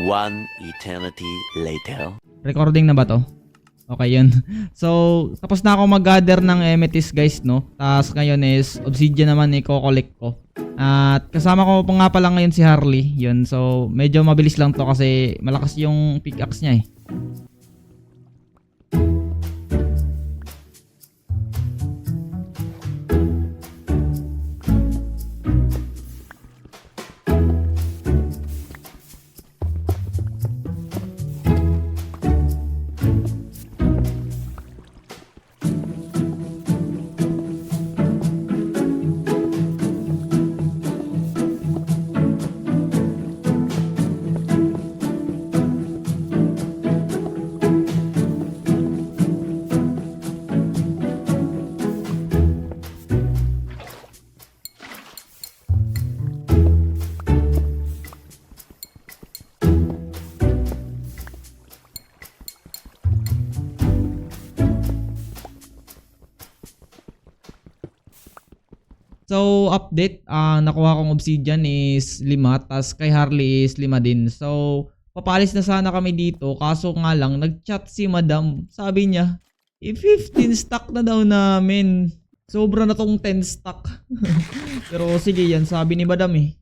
One eternity later. Recording na ba to? Okay yun. So, tapos na ako mag-gather ng amethyst guys, no? Tapos ngayon is obsidian naman i-collect ko. At kasama ko pa nga pala ngayon si Harley. Yun, so medyo mabilis lang to kasi malakas yung pickaxe niya eh. So, update, nakuha kong obsidian is 5, tas kay Harley is 5 din. So, papalis na sana kami dito, kaso nga lang, nag-chat si Madam. Sabi niya, 15 stack na daw namin. Sobra na tong 10 stack. Pero sige yan, sabi ni Madam eh.